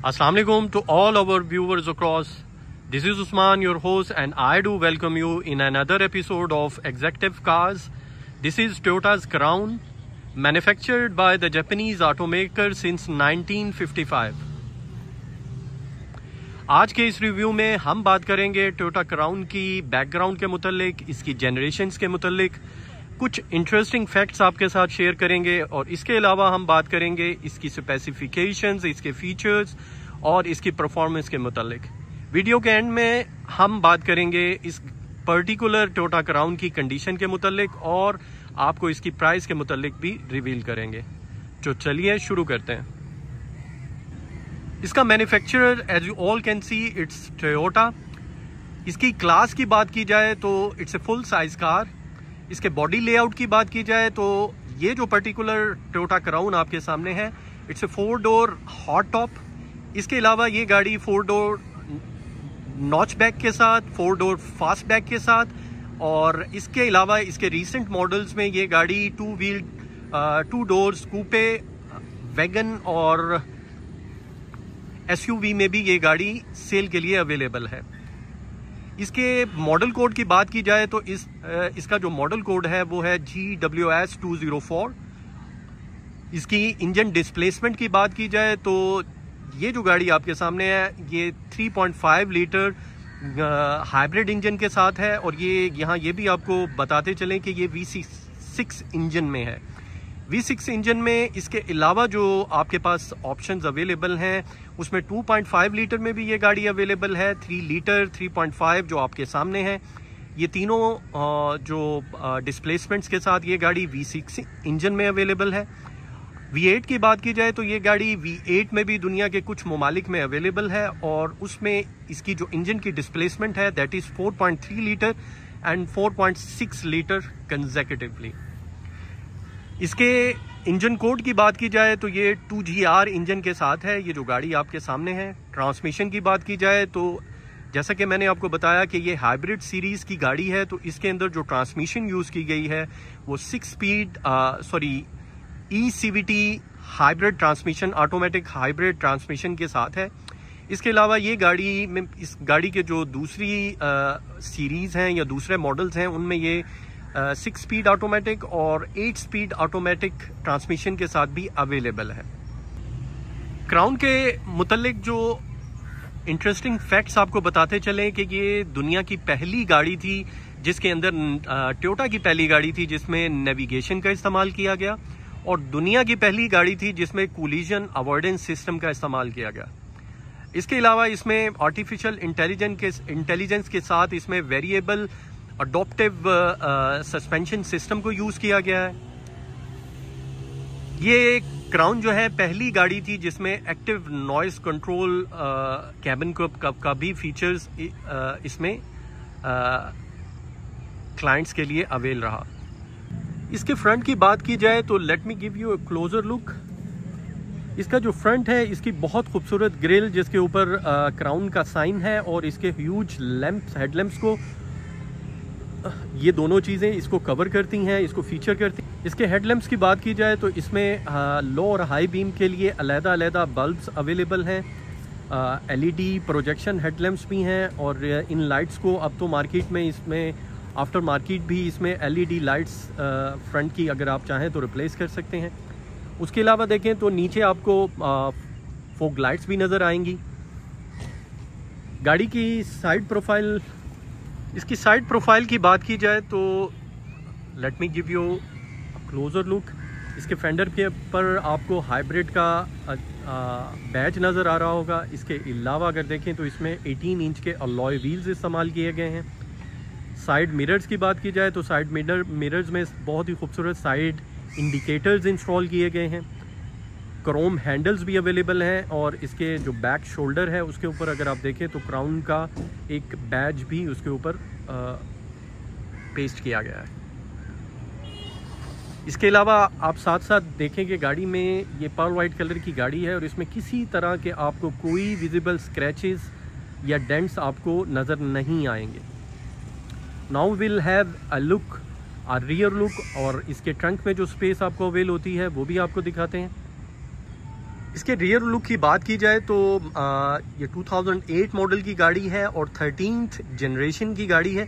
Assalamu alaikum to all our viewers across. This is Usman, your host, and I do welcome you in another episode of Executive Cars. This is Toyota's Crown, manufactured by the Japanese automaker since 1955. आज के इस review में हम बात करेंगे Toyota crown की background के मुतालिक, इसकी जनरेशन्स के मुतालिक, कुछ इंटरेस्टिंग फैक्ट्स आपके साथ शेयर करेंगे और इसके अलावा हम बात करेंगे इसकी स्पेसिफिकेशंस, इसके फीचर्स और इसकी परफॉर्मेंस के मुतालिक। वीडियो के एंड में हम बात करेंगे इस पर्टिकुलर टोयोटा क्राउन की कंडीशन के मुतालिक और आपको इसकी प्राइस के मुतालिक भी रिवील करेंगे। तो चलिए शुरू करते हैं। इसका manufacturer as you all can see it's Toyota. इसकी क्लास की बात की जाए तो it's a full size car. इसके बॉडी लेआउट की बात की जाए तो ये जो पर्टिकुलर टोयोटा क्राउन आपके सामने है it's a 4 door hot top. इसके अलावा ये गाड़ी 4 डोर नॉच बैक के साथ, 4 डोर फास्ट बैक के साथ, और इसके अलावा इसके रीसेंट मॉडल्स में ये गाड़ी 2 व्हील 2 डोर्स कूपे, वैगन और SUV में भी ये गाड़ी सेल के लिए अवेलेबल है। इसके मॉडल कोड की बात की जाए तो इसका जो मॉडल कोड है वो है GWS 204। इसकी इंजन डिस्प्लेसमेंट की बात की जाए तो ये जो गाड़ी आपके सामने है ये 3.5 लीटर हाइब्रिड इंजन के साथ है और ये भी आपको बताते चलें कि ये V6 इंजन में है। V6 इंजन में इसके अलावा जो आपके पास ऑप्शंस अवेलेबल हैं उसमें 2.5 लीटर में भी ये गाड़ी अवेलेबल है, 3 लीटर, 3.5 जो आपके सामने है। ये तीनों जो डिस्प्लेसमेंट्स के साथ ये गाड़ी V6 इंजन में अवेलेबल है। V8 की बात की जाए तो ये गाड़ी V8 में भी दुनिया के कुछ ममालिक में अवेलेबल है और उसमें इसकी जो इंजन की डिस्प्लेसमेंट है that is 4.3 litre and 4.6 litre consecutively. इसके इंजन कोड की बात की जाए तो ये 2GR इंजन के साथ है ये जो गाड़ी आपके सामने है। ट्रांसमिशन की बात की जाए तो जैसा कि मैंने आपको बताया कि ये हाइब्रिड सीरीज की गाड़ी है तो इसके अंदर जो ट्रांसमिशन यूज़ की गई है वो 6 speed ECVT hybrid transmission, automatic hybrid transmission के साथ है। इसके अलावा ये गाड़ी में इस गाड़ी के जो दूसरी सीरीज़ हैं या दूसरे मॉडल्स हैं उनमें ये 6 स्पीड ऑटोमेटिक और 8 स्पीड ऑटोमेटिक ट्रांसमिशन के साथ भी अवेलेबल है। क्राउन के मुतल्लिक जो इंटरेस्टिंग फैक्ट्स आपको बताते चलें कि ये दुनिया की पहली गाड़ी थी जिसके अंदर टोयोटा की पहली गाड़ी थी जिसमें नेविगेशन का इस्तेमाल किया गया और दुनिया की पहली गाड़ी थी जिसमें कोलिजन अवॉइडेंस सिस्टम का इस्तेमाल किया गया। इसके अलावा इसमें आर्टिफिशियल इंटेलिजेंस के साथ इसमें वेरिएबल अडॉप्टिव सस्पेंशन सिस्टम को यूज किया गया है। ये क्राउन जो है पहली गाड़ी थी जिसमें एक्टिव नॉइस कंट्रोल कैबिन का भी फीचर्स इसमें क्लाइंट्स के लिए अवेल रहा। इसके फ्रंट की बात की जाए तो let me give you a closure look. इसका जो फ्रंट है इसकी बहुत खूबसूरत ग्रिल जिसके ऊपर क्राउन का साइन है और इसके ह्यूज लैंप्स, हेडलैम्प्स को ये दोनों चीज़ें इसको कवर करती हैं, इसको फीचर करती हैं। इसके हेडलैम्प्स की बात की जाए तो इसमें लो और हाई बीम के लिए अलग-अलग बल्ब्स अवेलेबल हैं। LED प्रोजेक्शन हेडलैम्प्स भी हैं और इन लाइट्स को अब तो मार्केट में इसमें आफ्टर मार्केट भी इसमें LED लाइट्स फ्रंट की अगर आप चाहें तो रिप्लेस कर सकते हैं। उसके अलावा देखें तो नीचे आपको फॉग लाइट्स भी नज़र आएंगी। गाड़ी की साइड प्रोफाइल, इसकी साइड प्रोफाइल की बात की जाए तो let me give you closure look. इसके फेंडर के पर आपको हाइब्रिड का बैच नज़र आ रहा होगा। इसके अलावा अगर देखें तो इसमें 18 इंच के अलॉय व्हील्स इस्तेमाल किए गए हैं। साइड मिरर्स की बात की जाए तो साइड मिरर्स में बहुत ही खूबसूरत साइड इंडिकेटर्स इंस्टॉल किए गए हैं। क्रोम हैंडल्स भी अवेलेबल हैं और इसके जो बैक शोल्डर है उसके ऊपर अगर आप देखें तो क्राउन का एक बैज भी उसके ऊपर पेस्ट किया गया है। इसके अलावा आप साथ साथ देखें कि गाड़ी में ये पर्ल वाइट कलर की गाड़ी है और इसमें किसी तरह के आपको कोई विजिबल स्क्रैचेस या डेंट्स आपको नज़र नहीं आएंगे। Now will have a look rear look और इसके ट्रंक में जो स्पेस आपको अवेल होती है वो भी आपको दिखाते हैं। इसके रियर लुक की बात की जाए तो ये 2008 मॉडल की गाड़ी है और 13th जनरेशन की गाड़ी है।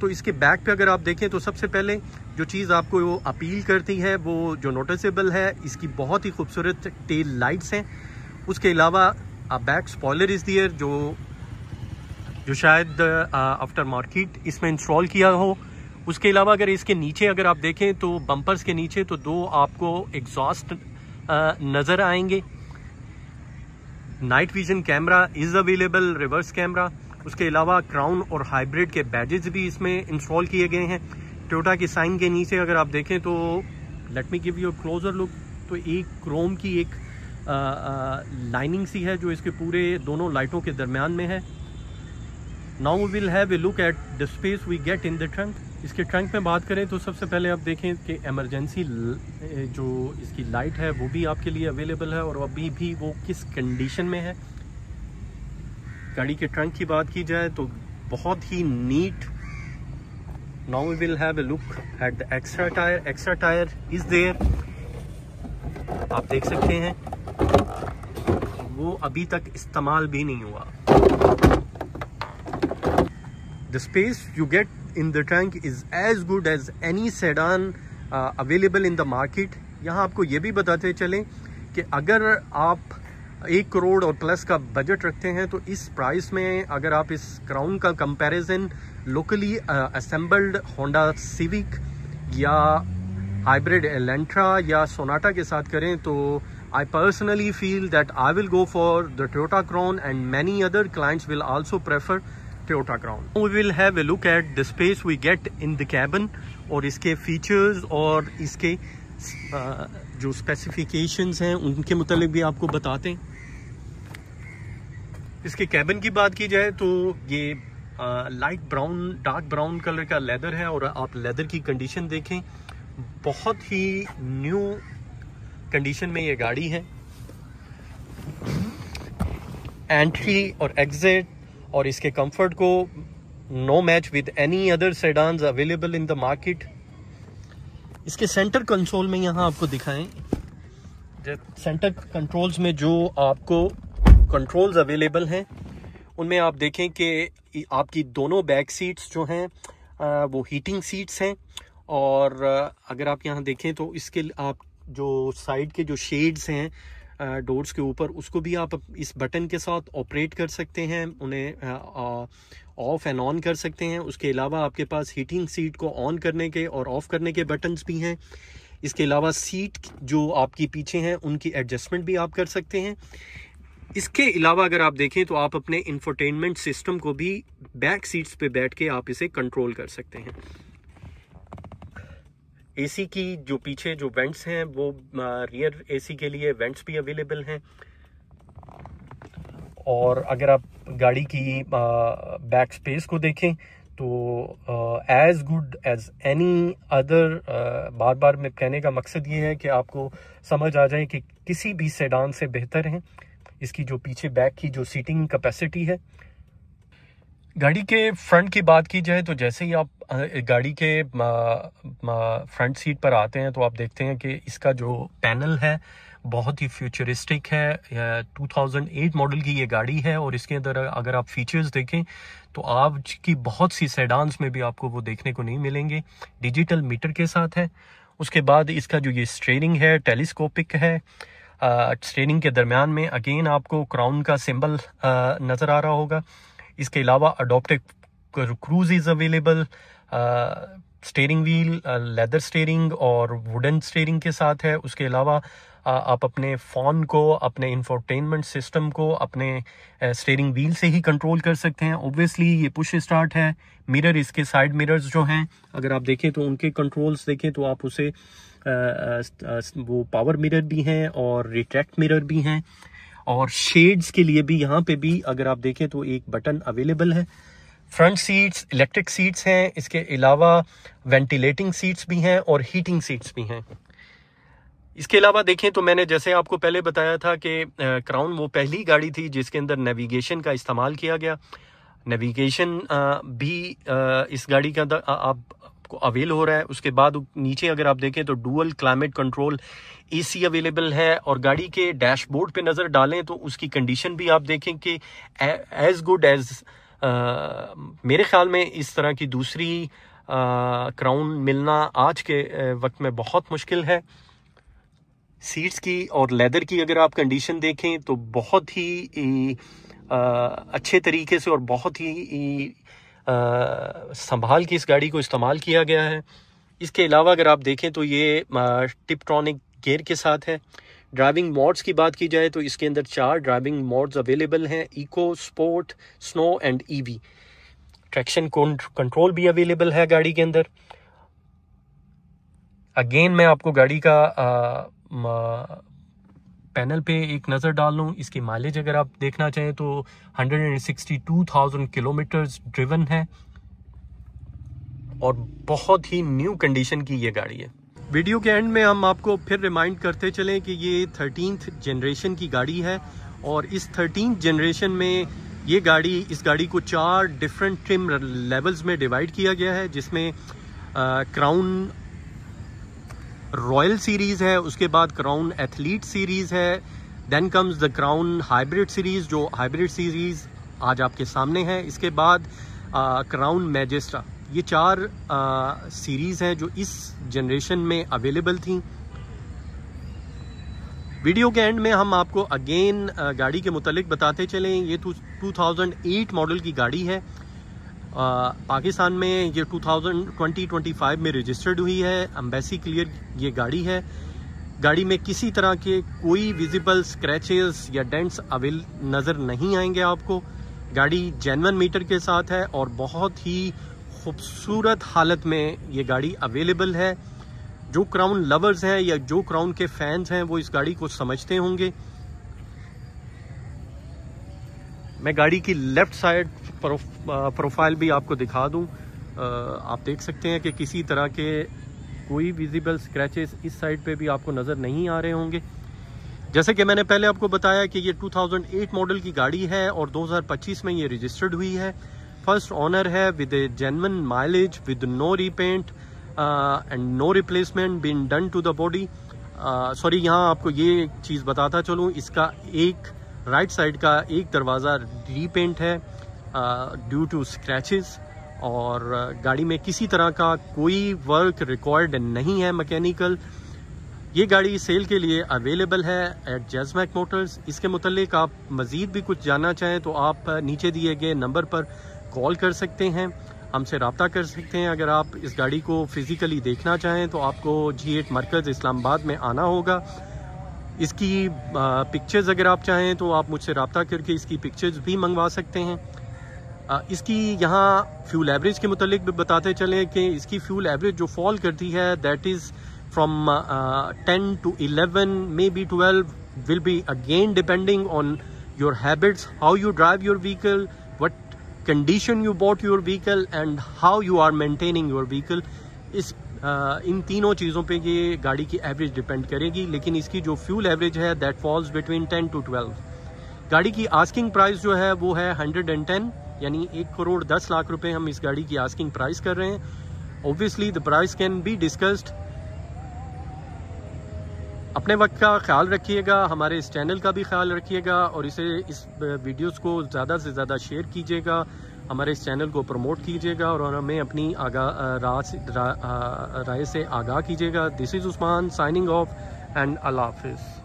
तो इसके बैक पे अगर आप देखें तो सबसे पहले जो चीज़ आपको वो अपील करती है वो जो नोटिसेबल है, इसकी बहुत ही खूबसूरत टेल लाइट्स हैं। उसके अलावा बैक स्पॉयलर इज़ दियर जो शायद आफ्टर मार्केट इसमें इंस्टॉल किया हो। उसके अलावा अगर इसके नीचे अगर आप देखें तो बम्पर्स के नीचे तो दो आपको एग्जॉस्ट नज़र आएंगे। Night vision camera is available, reverse camera. उसके अलावा क्राउन और हाइब्रिड के बैजेस भी इसमें इंस्टॉल किए गए हैं। टोयोटा के साइन के नीचे अगर आप देखें तो let me give you a closure look, तो एक क्रोम की एक लाइनिंग सी है जो इसके पूरे दोनों लाइटों के दरमियान में है। Now we will have a look at the space we get in the trunk. इसके ट्रंक में बात करें तो सबसे पहले आप देखें कि इमरजेंसी जो इसकी लाइट है वो भी आपके लिए अवेलेबल है और अभी भी वो किस कंडीशन में है। गाड़ी के ट्रंक की बात की जाए तो बहुत ही neat. Now we will have a look at the extra tyre. Extra tyre is there, आप देख सकते हैं वो अभी तक इस्तेमाल भी नहीं हुआ। The space you get in the trunk is as good as any sedan available in the market। यहाँ आपको ये भी बताते चलें कि अगर आप 1 करोड़ और प्लस का बजट रखते हैं तो इस प्राइस में अगर आप इस क्राउन का comparison locally assembled Honda civic या हाइब्रिड एलेंट्रा या सोनाटा के साथ करें तो I personally feel that I will go for the Toyota Crown and many other clients will also prefer Toyota Crown। We will have a look at the space we get in the cabin और इसके features और इसके जो specifications हैं उनके मुतालिक भी आपको बताते हैं। इसके कैबिन की बात की जाए तो ये light brown dark brown colour का लेदर है और आप लेदर की कंडीशन देखें, बहुत ही न्यू कंडीशन में ये गाड़ी है। एंट्री और एग्जिट और इसके कंफर्ट को no match with any other sedans available in the market. इसके सेंटर कंसोल में यहाँ आपको दिखाएं, सेंटर कंट्रोल्स में जो आपको कंट्रोल्स अवेलेबल हैं उनमें आप देखें कि आपकी दोनों बैक सीट्स जो हैं वो हीटिंग सीट्स हैं और अगर आप यहाँ देखें तो इसके आप जो साइड के जो शेड्स हैं डोर्स के ऊपर उसको भी आप इस बटन के साथ ऑपरेट कर सकते हैं, उन्हें ऑफ एंड ऑन कर सकते हैं। उसके अलावा आपके पास हीटिंग सीट को ऑन करने के और ऑफ करने के बटन्स भी हैं। इसके अलावा सीट जो आपकी पीछे हैं उनकी एडजस्टमेंट भी आप कर सकते हैं। इसके अलावा अगर आप देखें तो आप अपने इंफोटेनमेंट सिस्टम को भी बैक सीट्स पे बैठ के आप इसे कंट्रोल कर सकते हैं। एसी की जो पीछे जो वेंट्स हैं वो रियर एसी के लिए वेंट्स भी अवेलेबल हैं और अगर आप गाड़ी की बैक स्पेस को देखें तो as good as any other. बार बार मैं कहने का मकसद ये है कि आपको समझ आ जाए कि किसी भी सेडान से बेहतर है इसकी जो पीछे बैक की जो सीटिंग कैपेसिटी है। गाड़ी के फ्रंट की बात की जाए तो जैसे ही आप गाड़ी के फ्रंट सीट पर आते हैं तो आप देखते हैं कि इसका जो पैनल है बहुत ही फ्यूचरिस्टिक है। 2008 मॉडल की ये गाड़ी है और इसके अंदर अगर आप फीचर्स देखें तो आज की बहुत सी सेडान्स में भी आपको वो देखने को नहीं मिलेंगे। डिजिटल मीटर के साथ है। उसके बाद इसका जो ये स्टीयरिंग है टेलीस्कोपिक है। स्टीयरिंग के दरमियान में अगेन आपको क्राउन का सिंबल नज़र आ रहा होगा। इसके अलावा adoptive cruise is available. Steering wheel leather steering और वुडन स्टीयरिंग के साथ है। उसके अलावा आप अपने फ़ोन को, अपने इंफोटेनमेंट सिस्टम को अपने स्टीयरिंग व्हील से ही कंट्रोल कर सकते हैं। ऑब्वियसली ये पुश स्टार्ट है। मिरर, इसके साइड मिरर्स जो हैं अगर आप देखें तो उनके कंट्रोल्स देखें तो आप उसे वो पावर मिरर भी हैं और रिट्रैक्ट मिरर भी हैं और शेड्स के लिए भी यहाँ पे भी अगर आप देखें तो एक बटन अवेलेबल है। फ्रंट सीट्स इलेक्ट्रिक सीट्स हैं। इसके अलावा वेंटिलेटिंग सीट्स भी हैं और हीटिंग सीट्स भी हैं। इसके अलावा देखें तो मैंने जैसे आपको पहले बताया था कि क्राउन वो पहली गाड़ी थी जिसके अंदर नेविगेशन का इस्तेमाल किया गया। नेविगेशन भी इस गाड़ी के अंदर आप आपको अवेल हो रहा है। उसके बाद नीचे अगर आप देखें तो dual climate control AC available है, और गाड़ी के डैशबोर्ड पे नज़र डालें तो उसकी कंडीशन भी आप देखें कि एज गुड एज मेरे ख्याल में इस तरह की दूसरी क्राउन मिलना आज के वक्त में बहुत मुश्किल है। सीट्स की और लेदर की अगर आप कंडीशन देखें तो बहुत ही अच्छे तरीके से और बहुत ही संभाल के इस गाड़ी को इस्तेमाल किया गया है। इसके अलावा अगर आप देखें तो ये टिपट्रॉनिक गियर के साथ है। ड्राइविंग मोड्स की बात की जाए तो इसके अंदर 4 ड्राइविंग मोड्स अवेलेबल हैं, eco, sport, snow and EV। Traction control भी अवेलेबल है गाड़ी के अंदर। अगेन मैं आपको गाड़ी का पैनल पे एक नज़र डाल लूँ। इसकी माइलेज अगर आप देखना चाहें तो 162,000 किलोमीटर्स ड्रिवन है, और बहुत ही न्यू कंडीशन की ये गाड़ी है। वीडियो के एंड में हम आपको फिर रिमाइंड करते चलें कि ये 13th जनरेशन की गाड़ी है, और इस 13th जनरेशन में ये गाड़ी, इस गाड़ी को 4 डिफरेंट ट्रिम लेवल्स में डिवाइड किया गया है, जिसमें क्राउन रॉयल सीरीज है, उसके बाद क्राउन एथलीट सीरीज है, then comes the Crown Hybrid series, जो हाइब्रिड सीरीज आज आपके सामने है। इसके बाद क्राउन मैजेस्टा। ये 4 सीरीज हैं जो इस जनरेशन में अवेलेबल थी। वीडियो के एंड में हम आपको अगेन गाड़ी के मुतालिक बताते चलें। ये 2008 मॉडल की गाड़ी है। पाकिस्तान में ये 2025 में रजिस्टर्ड हुई है। एम्बेसी क्लियर ये गाड़ी है। गाड़ी में किसी तरह के कोई विजिबल स्क्रैचेस या डेंट्स नज़र नहीं आएंगे आपको। गाड़ी जेन्युइन मीटर के साथ है और बहुत ही खूबसूरत हालत में ये गाड़ी अवेलेबल है। जो क्राउन लवर्स हैं या जो क्राउन के फैंस हैं वो इस गाड़ी को समझते होंगे। मैं गाड़ी की लेफ्ट साइड प्रोफाइल भी आपको दिखा दूं। आप देख सकते हैं कि किसी तरह के कोई विजिबल स्क्रैचेस इस साइड पे भी आपको नज़र नहीं आ रहे होंगे। जैसे कि मैंने पहले आपको बताया कि ये 2008 मॉडल की गाड़ी है और 2025 में ये रजिस्टर्ड हुई है। फर्स्ट ऑनर है with a genuine mileage, with no repaint and no replacement been done to the body. Sorry, यहाँ आपको ये चीज़ बताता चलूँ, इसका एक राइट साइड का एक दरवाज़ा रीपेंट है ड्यू टू स्क्रैचेस, और गाड़ी में किसी तरह का कोई वर्क रिक्वायर्ड नहीं है मैकेनिकल। ये गाड़ी सेल के लिए अवेलेबल है एट जैजमैक मोटर्स। इसके मुतालिक आप मज़ीद भी कुछ जानना चाहें तो आप नीचे दिए गए नंबर पर कॉल कर सकते हैं, हमसे रब्ता कर सकते हैं। अगर आप इस गाड़ी को फिज़िकली देखना चाहें तो आपको G8 मरकज़ इस्लामाबाद में आना होगा। इसकी पिक्चर्स अगर आप चाहें तो आप मुझसे रब्ता करके इसकी पिक्चर्स भी मंगवा सकते हैं। इसकी यहाँ फ्यूल एवरेज के मुतालिक भी बताते चलें कि इसकी फ्यूल एवरेज जो फॉल करती है that is from 10 to 11 maybe 12 will be again depending on your habits, how you drive your vehicle, what condition you bought your vehicle and how you are maintaining your vehicle। इन तीनों चीज़ों पे ये गाड़ी की average depend करेगी, लेकिन इसकी जो फ्यूल एवरेज है दैट फॉल्स बिटवीन 10 to 12। गाड़ी की आस्किंग प्राइस जो है वो है 110, यानी 1,10,00,000 रुपए हम इस गाड़ी की आस्किंग प्राइस कर रहे हैं। Obviously the price can be discussed. अपने वक्त का ख्याल रखिएगा, हमारे इस चैनल का भी ख्याल रखिएगा, और इस वीडियोस को ज़्यादा से ज़्यादा शेयर कीजिएगा, हमारे इस चैनल को प्रमोट कीजिएगा और हमें अपनी राय से आगाह कीजिएगा। This is Usman signing off and अल्लाह हाफिज़।